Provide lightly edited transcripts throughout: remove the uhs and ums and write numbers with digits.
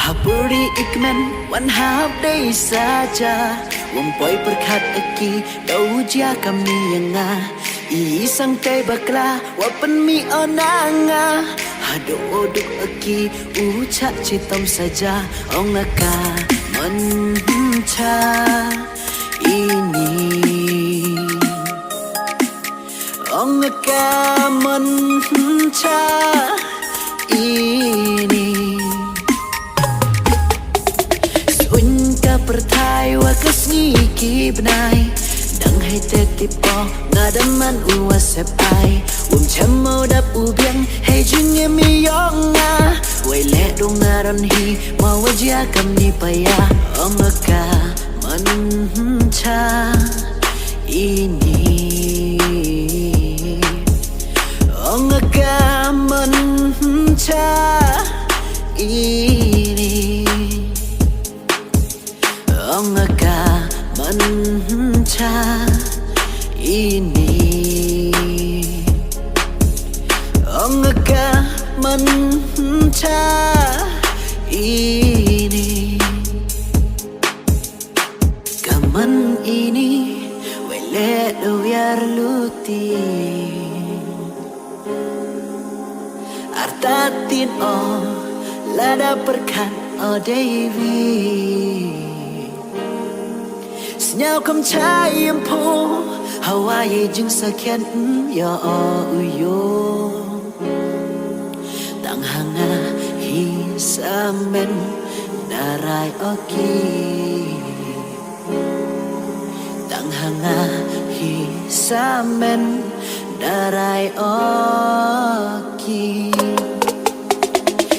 Haburi ikmen wan hab day saja Wampoi berkat aki dau jia kami yanga Isang tay bakla wapan mi onanga Hado oduk aki ucap citom saja Ongaka menca ini Ongaka menca ini Pertai wakas ngiki benai Dang hai tetipo ngadaman uwasep ai chamo dap ubiang hai junge mi yonga Wai le dong ngaran hi mawajia kami paya Ongaka manca ini Ongaka manca ini Ongaka manca ini Ongaka manca ini Kaman ini wele doyar luti Artatin lada perkan Devi Nhau cầm trái em po Hawaii jing sa khen ya uyo Tang hanga hi sa men narai oki Tang hanga hi sa men narai oki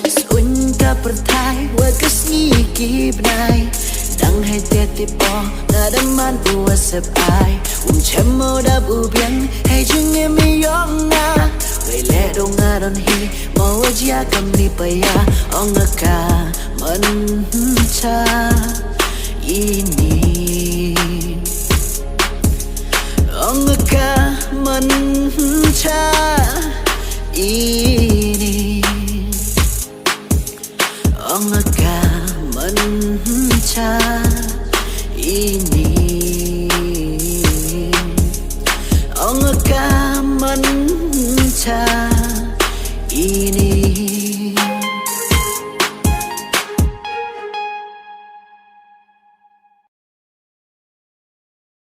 Sun ka pertai wakas ngiki benai Dang hai tetipo ngadaman uwasep ai chamo dap ubiang hai junge mi yonga Wai le dong ngaran hi mawajia kami paya Ongaka manca ini Ongaka manca ini Ongaka manca ini Ongaka manca ini